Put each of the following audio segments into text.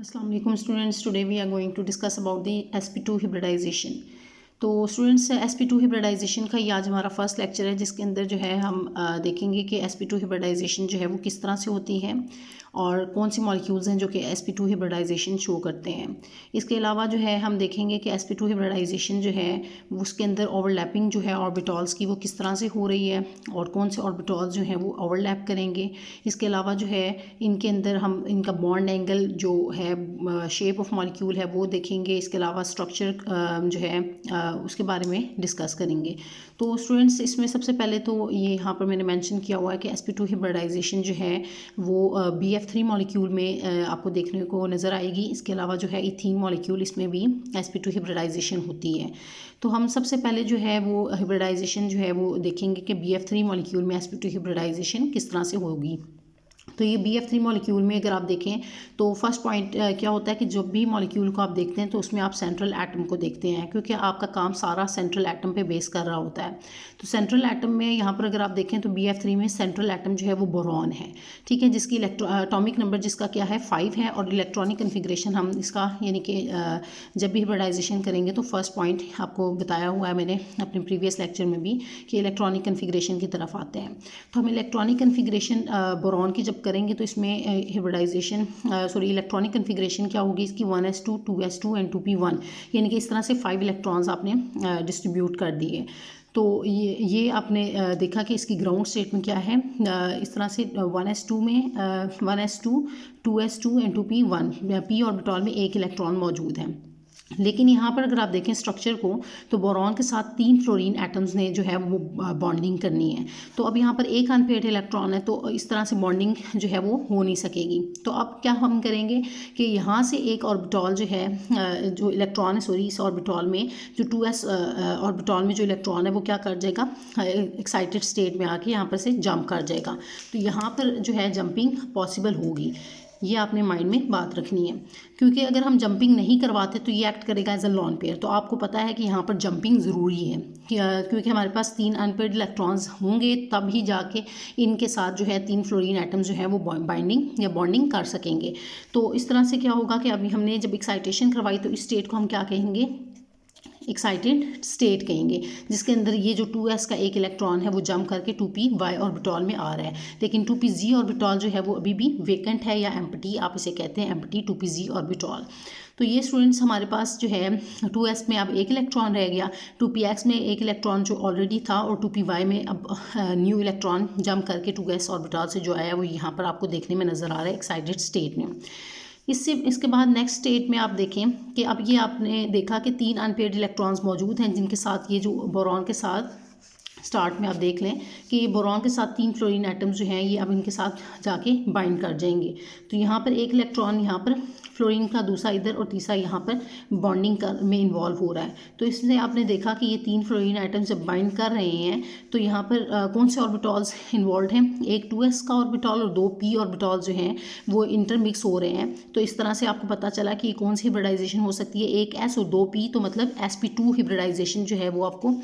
Assalamu alaikum students. Today we are going to discuss about the sp2 hybridization. तो students sp2 hybridization का ये आज हमारा first lecture है, जिसके अंदर जो है हम देखेंगे कि sp2 hybridization जो है वो किस तरह से होती है और कौन सी मॉलिक्यूल्स हैं जो कि sp2 hybridization शो करते हैं। इसके अलावा जो है हम देखेंगे कि sp2 hybridization जो है वो उसके अंदर ओवरलैपिंग जो है ऑर्बिटॉल्स की वो किस तरह से हो रही है और कौन से ऑर्बिटॉल्स जो हैं वो ओवरलैप करेंगे। इसके अलावा जो है इनके अंदर हम इनका बॉन्ड एंगल जो है, शेप ऑफ मॉलिक्यूल है वो देखेंगे। इसके अलावा स्ट्रक्चर जो है उसके बारे में डिस्कस करेंगे। तो स्टूडेंट्स इसमें सबसे पहले तो ये यहाँ पर मैंने मेंशन किया हुआ है कि sp2 hybridization जो है वो BF3 मॉलिक्यूल में आपको देखने को नज़र आएगी। इसके अलावा जो है इथीन मॉलिक्यूल, इसमें भी sp2 hybridization होती है। तो हम सबसे पहले जो है वो hybridization जो है वो देखेंगे कि BF3 मॉलिक्यूल में sp2 hybridization किस तरह से होगी। तो ये BF3 मॉलिक्यूल में अगर आप देखें तो फर्स्ट पॉइंट क्या होता है कि जब भी मॉलिक्यूल को आप देखते हैं तो उसमें आप सेंट्रल एटम को देखते हैं, क्योंकि आपका काम सारा सेंट्रल एटम पे बेस कर रहा होता है। तो सेंट्रल एटम में यहाँ पर अगर आप देखें तो BF3 में सेंट्रल एटम जो है वो बोरॉन है, ठीक है, जिसकी एटॉमिक नंबर जिसका क्या है 5 है और इलेक्ट्रॉनिक कन्फिग्रेशन हम इसका यानी कि जब भी हाइब्रिडाइजेशन करेंगे तो फर्स्ट पॉइंट आपको बताया हुआ है मैंने अपने प्रीवियस लेक्चर में भी कि इलेक्ट्रॉनिक कन्फिग्रेशन की तरफ आते हैं। तो हम इलेक्ट्रॉनिक कन्फिग्रेशन बोरॉन की जब करेंगे तो इसमें हाइब्रिडाइजेशन इलेक्ट्रॉनिक कन्फिग्रेशन क्या होगी इसकी 1s2 2s2 एंड 2p1, यानी कि इस तरह से 5 इलेक्ट्रॉन्स आपने डिस्ट्रीब्यूट कर दिए। तो ये आपने देखा कि इसकी ग्राउंड स्टेट में क्या है, इस तरह से 1s2 में 1s2 2s2 and 2p1 p orbital में एक इलेक्ट्रॉन मौजूद है। लेकिन यहाँ पर अगर आप देखें स्ट्रक्चर को तो बोरॉन के साथ 3 फ्लोरीन एटम्स ने जो है वो बॉन्डिंग करनी है। तो अब यहाँ पर एक अनपेयर्ड इलेक्ट्रॉन है, तो इस तरह से बॉन्डिंग जो है वो हो नहीं सकेगी। तो अब क्या हम करेंगे कि यहाँ से एक ऑर्बिटॉल जो है जो इलेक्ट्रॉन है इस ऑर्बिटॉल में जो 2s ऑर्बिटॉल में जो इलेक्ट्रॉन है वो क्या कर जाएगा, एक्साइटेड स्टेट में आके यहाँ पर से जंप कर जाएगा। तो यहाँ पर जो है जंपिंग पॉसिबल होगी, ये आपने माइंड में बात रखनी है, क्योंकि अगर हम जंपिंग नहीं करवाते तो ये एक्ट करेगा एज अ लॉन पेयर। तो आपको पता है कि यहाँ पर जंपिंग ज़रूरी है, क्योंकि हमारे पास 3 अनपेयर्ड इलेक्ट्रॉन्स होंगे तब ही जाके इनके साथ जो है 3 फ्लोरीन एटम्स जो है वो बाइंडिंग या बॉन्डिंग कर सकेंगे। तो इस तरह से क्या होगा कि अभी हमने जब एक्साइटेशन करवाई तो इस स्टेट को हम क्या कहेंगे, एक्साइटेड स्टेट कहेंगे, जिसके अंदर ये जो 2s का एक इलेक्ट्रॉन है वो जंप करके 2p y ऑर्बिटॉल में आ रहा है। लेकिन 2p z ऑर्बिटॉल जो है वो अभी भी वेकेंट है या एम्प्टी, आप इसे कहते हैं एम्प्टी 2p z ऑर्बिटॉल। तो ये स्टूडेंट्स हमारे पास जो है 2s में अब एक इलेक्ट्रॉन रह गया, 2px में एक इलेक्ट्रॉन जो ऑलरेडी था और 2py में अब न्यू इलेक्ट्रॉन जंप करके 2s ऑर्बिटॉल से जो आया वो यहाँ पर आपको देखने में नज़र आ रहा है एक्साइटेड स्टेट में। इसके बाद नेक्स्ट स्टेट में आप देखें कि अब ये आपने देखा कि 3 अनपेयर्ड इलेक्ट्रॉन्स मौजूद हैं, जिनके साथ ये जो बोरॉन के साथ स्टार्ट में आप देख लें कि ये बोरॉन के साथ 3 फ्लोरीन एटम्स जो हैं ये अब इनके साथ जाके बाइंड कर जाएंगे। तो यहाँ पर एक इलेक्ट्रॉन यहाँ पर फ्लोरीन का, दूसरा इधर और तीसरा यहाँ पर बॉन्डिंग में इन्वॉल्व हो रहा है। तो इसमें आपने देखा कि ये 3 फ्लोरीन एटम्स जब बाइंड कर रहे हैं तो यहाँ पर कौन से ऑर्बिटॉल्स इन्वॉल्व हैं, एक 2s का ऑर्बिटॉल और 2 p ऑर्बिटॉल जो हैं वो इंटरमिक्स हो रहे हैं। तो इस तरह से आपको पता चला कि कौन सी हाइब्रिडाइजेशन हो सकती है, एक s और 2 p, तो मतलब sp2 हाइब्रिडाइजेशन जो है वो आपको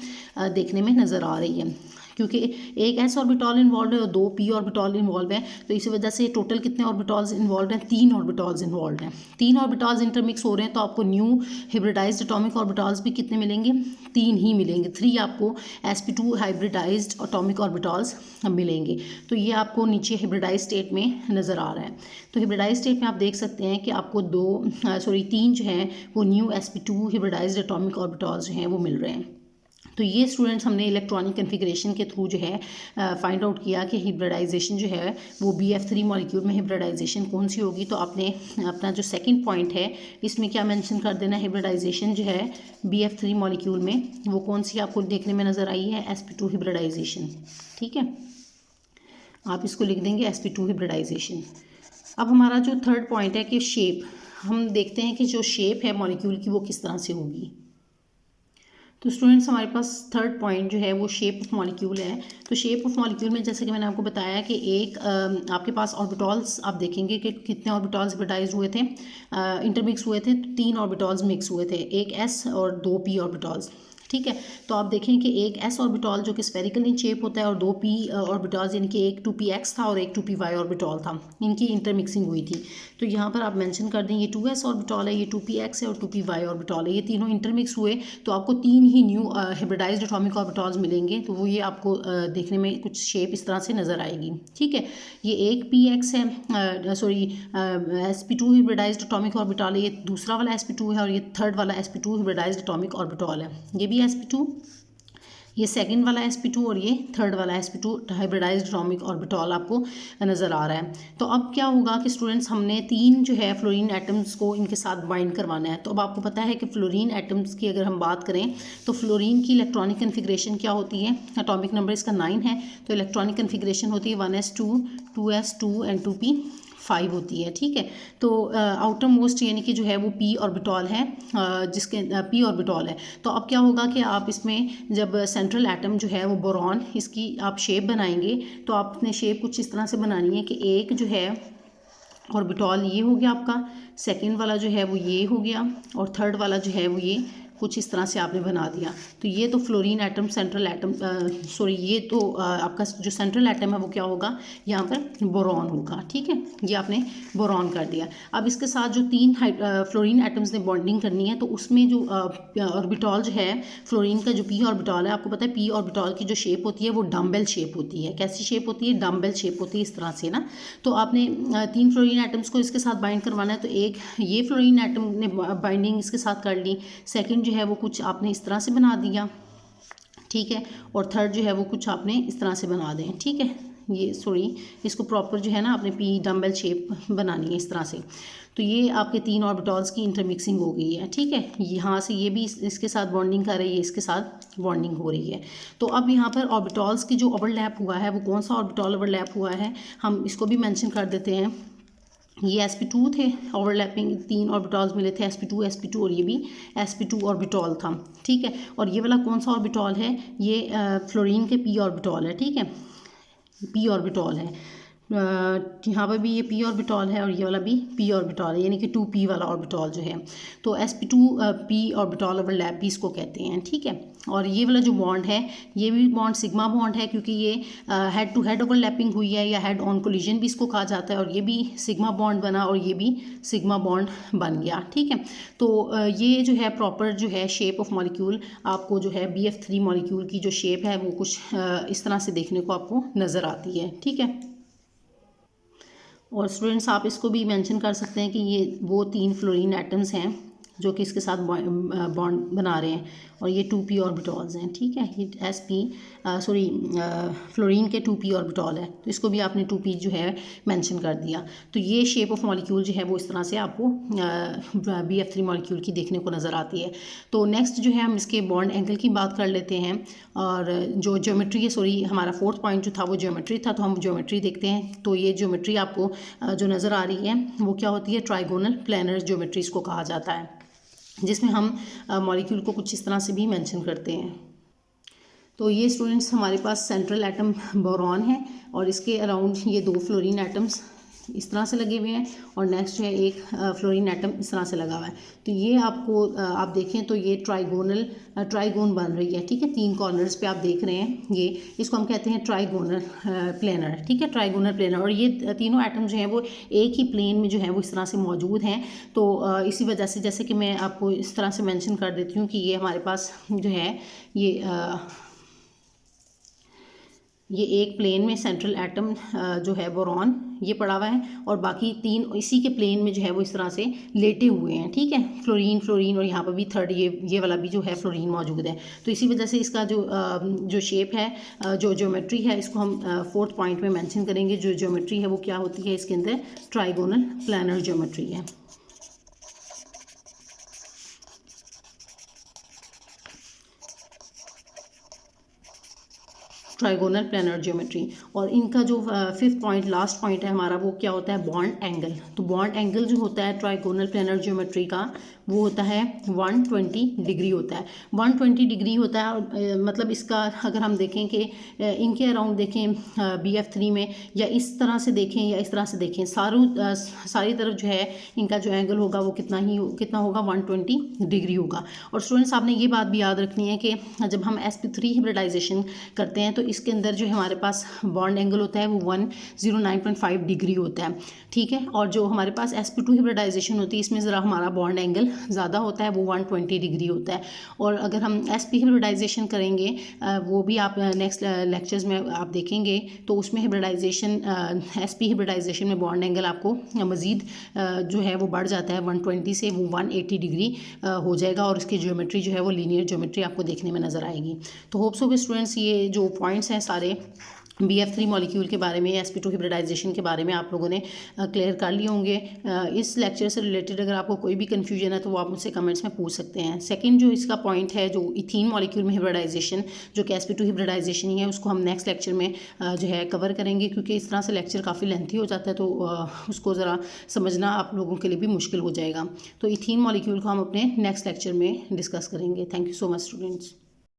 देखने में नज़र आ रही है, क्योंकि एक s ऑर्बिटॉल इन्वॉल्व है और 2 p ऑर्बिटॉल इन्वॉल्व है। तो इसी वजह से टोटल कितने ऑर्बिटॉल्स इन्वॉल्व हैं, 3 ऑर्बिटॉल्स इन्वॉल्व हैं। 3 ऑर्बिटॉल्स इंटरमिक्स हो रहे हैं तो आपको न्यू हाइब्रिडाइज्ड एटॉमिक ऑर्बिटॉल्स भी कितने मिलेंगे, 3 ही मिलेंगे। 3 आपको sp2 हाइब्रिडाइज्ड एटॉमिक ऑर्बिटॉल्स मिलेंगे। तो ये आपको नीचे हाइब्रिडाइज स्टेट में नज़र आ रहा है। तो हाइब्रिडाइज स्टेट में आप देख सकते हैं कि आपको 3 जो हैं वो न्यू sp2 हाइब्रिडाइज्ड एटॉमिक ऑर्बिटॉल्स जो हैं वो मिल रहे हैं। तो ये स्टूडेंट्स हमने इलेक्ट्रॉनिक कन्फिग्रेशन के थ्रू जो है फाइंड आउट किया कि हाइब्रिडाइजेशन जो है वो BF3 मॉलिक्यूल में हाइब्रिडाइजेशन कौन सी होगी। तो आपने अपना जो सेकंड पॉइंट है इसमें क्या मेंशन कर देना, हाइब्रिडाइजेशन जो है BF3 मॉलिक्यूल में वो कौन सी आपको देखने में नज़र आई है, sp2 हाइब्रिडाइजेशन, ठीक है, आप इसको लिख देंगे sp2 हाइब्रिडाइजेशन। अब हमारा जो थर्ड पॉइंट है कि शेप, हम देखते हैं कि जो शेप है मॉलिक्यूल की वो किस तरह से होगी। तो स्टूडेंट्स हमारे पास थर्ड पॉइंट जो है वो शेप ऑफ मॉलिक्यूल है। तो शेप ऑफ मॉलिक्यूल में जैसे कि मैंने आपको बताया कि एक आपके पास ऑर्बिटॉल्स आप देखेंगे कि कितने ऑर्बिटॉल्स हाइब्रिडाइज हुए थे, इंटरमिक्स हुए थे, 3 ऑर्बिटॉल्स मिक्स हुए थे, एक s और 2 p ऑर्बिटॉल्स। ठीक है। तो आप देखें कि एक s ऑर्बिटॉल जो कि स्फेरिकल इन शेप होता है और दो p ऑर्बिटॉल्स यानी कि एक 2px था और एक 2py ऑर्बिटॉल था, इनकी इंटरमिक्सिंग हुई थी। तो यहाँ पर आप मेंशन कर दें ये 2s ऑर्बिटॉल है, ये 2px है और 2py ऑर्बिटॉल है, ये तीनों इंटरमिक्स हुए तो आपको तीन ही न्यू हिब्रिडाइज्ड एटॉमिक ऑर्बिटॉल्स मिलेंगे। तो वो ये आपको देखने में कुछ शेप इस तरह से नज़र आएगी। ठीक है, ये एक px है, सॉरी sp2 हिब्रिडाइज्ड एटॉमिक ऑर्बिटॉल है, ये दूसरा वाला sp2 है और ये थर्ड वाला sp2 हिब्रिडाइज्ड एटॉमिक ऑर्बिटॉल है। ये भी sp2, ये सेकंड वाला sp2 और ये थर्ड वाला sp2 हाइब्रिडाइज्ड एटॉमिक ऑर्बिटॉल आपको नज़र आ रहा है। तो अब क्या होगा कि स्टूडेंट्स हमने तीन जो है फ्लोरीन एटम्स को इनके साथ बाइंड करवाना है। तो अब आपको पता है कि फ्लोरीन एटम्स की अगर हम बात करें तो फ्लोरीन की इलेक्ट्रॉनिक कन्फिग्रेशन क्या होती है, एटॉमिक नंबर इसका 9 है, तो इलेक्ट्रॉनिक कन्फिग्रेशन होती है 1s2 2s2 एंड 2p5 होती है। ठीक है, तो आउटर मोस्ट यानी कि जो है वो p ऑर्बिटॉल है, जिसके p ऑर्बिटॉल है। तो अब क्या होगा कि आप इसमें जब सेंट्रल एटम जो है वो बोरॉन, इसकी आप शेप बनाएंगे तो आपने शेप कुछ इस तरह से बनानी है कि एक जो है ऑर्बिटॉल ये हो गया आपका, सेकंड वाला जो है वो ये हो गया और थर्ड वाला जो है वो ये कुछ इस तरह से आपने बना दिया। तो ये तो fluorine atom central atom, sorry ये तो आपका जो सेंट्रल एटम है वो क्या होगा, यहाँ पर बोरॉन होगा। ठीक है, ये आपने बोरॉन कर दिया। अब इसके साथ जो तीन फ्लोरीन एटम्स ने बॉन्डिंग करनी है तो उसमें जो ऑर्बिटॉल जो है फ्लोरीन का जो p ऑर्बिटॉल है, आपको पता है p ऑर्बिटॉल की जो शेप होती है वो डम्बेल शेप होती है। कैसी शेप होती है, डम्बेल शेप होती है इस तरह से ना। तो आपने तीन फ्लोरीन एटम्स को इसके साथ बाइंड करवाना है। तो एक ये फ्लोरीन एटम ने बाइंडिंग इसके साथ कर ली, सेकंड जो है वो कुछ आपने इस तरह से बना दिया। ठीक है, और थर्ड जो है वो कुछ आपने इस तरह से बना दें। ठीक है, ये सॉरी इसको प्रॉपर जो है ना आपने पी डम्बल शेप बनानी है इस तरह से। तो ये आपके तीन ऑर्बिटॉल्स की इंटरमिक्सिंग हो गई है। ठीक है, यहाँ से ये भी इसके साथ बॉन्डिंग कर रही है, इसके साथ बॉन्डिंग हो रही है। तो अब यहाँ पर ऑर्बिटॉल्स की जो ओवरलैप हुआ है वो कौन सा ऑर्बिटॉल ओवरलैप हुआ है, हम इसको भी मेंशन कर देते हैं। ये sp2 थे, ओवरलैपिंग तीन ऑर्बिटॉल्स मिले थे sp2 और ये भी sp2 ऑर्बिटॉल था। ठीक है, और ये वाला कौन सा ऑर्बिटॉल है, ये फ्लोरीन के p ऑर्बिटॉल है। ठीक है, p ऑर्बिटॉल है, यहाँ पर भी ये p ऑर्बिटॉल है और ये वाला भी p ऑर्बिटॉल है, यानी कि 2p वाला ऑर्बिटॉल जो है। तो sp2 p ऑर्बिटॉल ओवरलैप भी इसको कहते हैं। ठीक है, और ये वाला जो बॉन्ड है ये भी बॉन्ड सिग्मा बॉन्ड है, क्योंकि ये हेड टू हेड ओवरलैपिंग हुई है या हेड ऑन कोलिजन भी इसको कहा जाता है। और ये भी सिग्मा बॉन्ड बना और ये भी सिग्मा बॉन्ड बन गया। ठीक है, तो ये जो है प्रॉपर जो है शेप ऑफ मॉलिक्यूल आपको जो है BF3 मॉलिक्यूल की जो शेप है वो कुछ इस तरह से देखने को आपको नज़र आती है। ठीक है, और स्टूडेंट्स आप इसको भी मेंशन कर सकते हैं कि ये वो तीन फ्लोरीन एटम्स हैं जो कि इसके साथ बॉन्ड बना रहे हैं और ये 2p ऑर्बिटॉल्स हैं। ठीक है, ये फ्लोरीन के 2p ऑर्बिटॉल है, तो इसको भी आपने 2p जो है मेंशन कर दिया। तो ये शेप ऑफ मॉलिक्यूल जो है वो इस तरह से आपको BF3 मॉलिक्यूल की देखने को नज़र आती है। तो नेक्स्ट जो है हम इसके बॉन्ड एंगल की बात कर लेते हैं, और जो ज्योमेट्री है, सॉरी हमारा फोर्थ पॉइंट जो था वो ज्योमेट्री था, तो हम ज्योमेट्री देखते हैं। तो ये ज्योमेट्री आपको जो नज़र आ रही है वो क्या होती है, ट्राइगोनल प्लानर ज्योमेट्री इसको कहा जाता है, जिसमें हम मॉलिक्यूल को कुछ इस तरह से भी मेंशन करते हैं। तो ये स्टूडेंट्स हमारे पास सेंट्रल एटम बोरॉन है और इसके अराउंड ये दो फ्लोरीन एटम्स इस तरह से लगे हुए हैं और नेक्स्ट जो है एक फ्लोरीन एटम इस तरह से लगा हुआ है। तो ये आपको आप देखें तो ये ट्राइगोन बन रही है। ठीक है, तीन कॉर्नर्स पे आप देख रहे हैं, ये इसको हम कहते हैं ट्राइगोनल प्लेनर। ठीक है, ट्राइगोनल प्लेनर, और ये तीनों एटम जो हैं वो एक ही प्लेन में जो है वो इस तरह से मौजूद हैं। तो इसी वजह से जैसे कि मैं आपको इस तरह से मेंशन कर देती हूँ कि ये हमारे पास जो है ये एक प्लेन में सेंट्रल एटम जो है बोरॉन ये पड़ा हुआ है और बाकी तीन इसी के प्लेन में जो है वो इस तरह से लेटे हुए हैं। ठीक है, फ्लोरीन और यहाँ पर भी थर्ड ये वाला भी जो है फ्लोरीन मौजूद है। तो इसी वजह से इसका जो शेप है, जो ज्योमेट्री है, इसको हम फोर्थ पॉइंट में मेंशन करेंगे। जो ज्योमेट्री है वो क्या होती है, इसके अंदर ट्राइगोनल प्लानर ज्योमेट्री है। Trigonal planar geometry. और इनका जो फिफ्थ पॉइंट लास्ट पॉइंट है हमारा वो क्या होता है, बॉन्ड एंगल। तो बॉन्ड एंगल जो होता है ट्राइगोनल प्लैनर ज्योमेट्री का वो होता है 120 डिग्री होता है। 120 डिग्री होता है और मतलब इसका अगर हम देखें कि इनके अराउंड देखें BF3 में, या इस तरह से देखें या इस तरह से देखें, सारी तरफ जो है इनका जो एंगल होगा वो कितना होगा 120 डिग्री होगा। और स्टूडेंट्स आपने ये बात भी याद रखनी है कि जब हम sp3 हिब्रिडाइजेशन करते हैं तो इसके अंदर जो हमारे पास बॉन्ड एंगल होता है वो 109.5 डिग्री होता है, ठीक है। और जो हमारे पास sp2 हिब्रिडाइजेशन होती है इसमें ज़रा हमारा बॉन्ड एंगल ज़्यादा होता है, वो 120 डिग्री होता है। और अगर हम sp हिब्रिडाइजेशन करेंगे वो भी आप नेक्स्ट लेक्चर्स में आप देखेंगे, तो उसमें हिब्रिडाइजेशन sp हिब्रिडाइजेशन में बॉन्ड एंगल आपको मज़ीद जो है वो बढ़ जाता है, 120 से वो 180 डिग्री हो जाएगा और इसकी ज्योमेट्री जो है वो लीनियर ज्योमेट्री आपको देखने में नज़र आएगी। तो होप्स हो कि स्टूडेंट्स ये जो पॉइंट्स हैं सारे BF3 मॉलिक्यूल के बारे में, sp2 हिब्रिडाइजेशन के बारे में आप लोगों ने क्लियर कर लिए होंगे। इस लेक्चर से रिलेटेड अगर आपको कोई भी कन्फ्यूजन है तो वो आप मुझसे कमेंट्स में पूछ सकते हैं। सेकंड जो इसका पॉइंट है जो इथीन मॉलिक्यूल में हिब्रिडाइजेशन, जो कि sp2 हिब्रिडाइजेशन ही है, उसको हम नेक्स्ट लेक्चर में जो है कवर करेंगे, क्योंकि इस तरह से लेक्चर काफ़ी लेंथी हो जाता है तो उसको ज़रा समझना आप लोगों के लिए भी मुश्किल हो जाएगा। तो इथीन मॉलिक्यूल को हम अपने नेक्स्ट लेक्चर में डिस्कस करेंगे। Thank you so much students.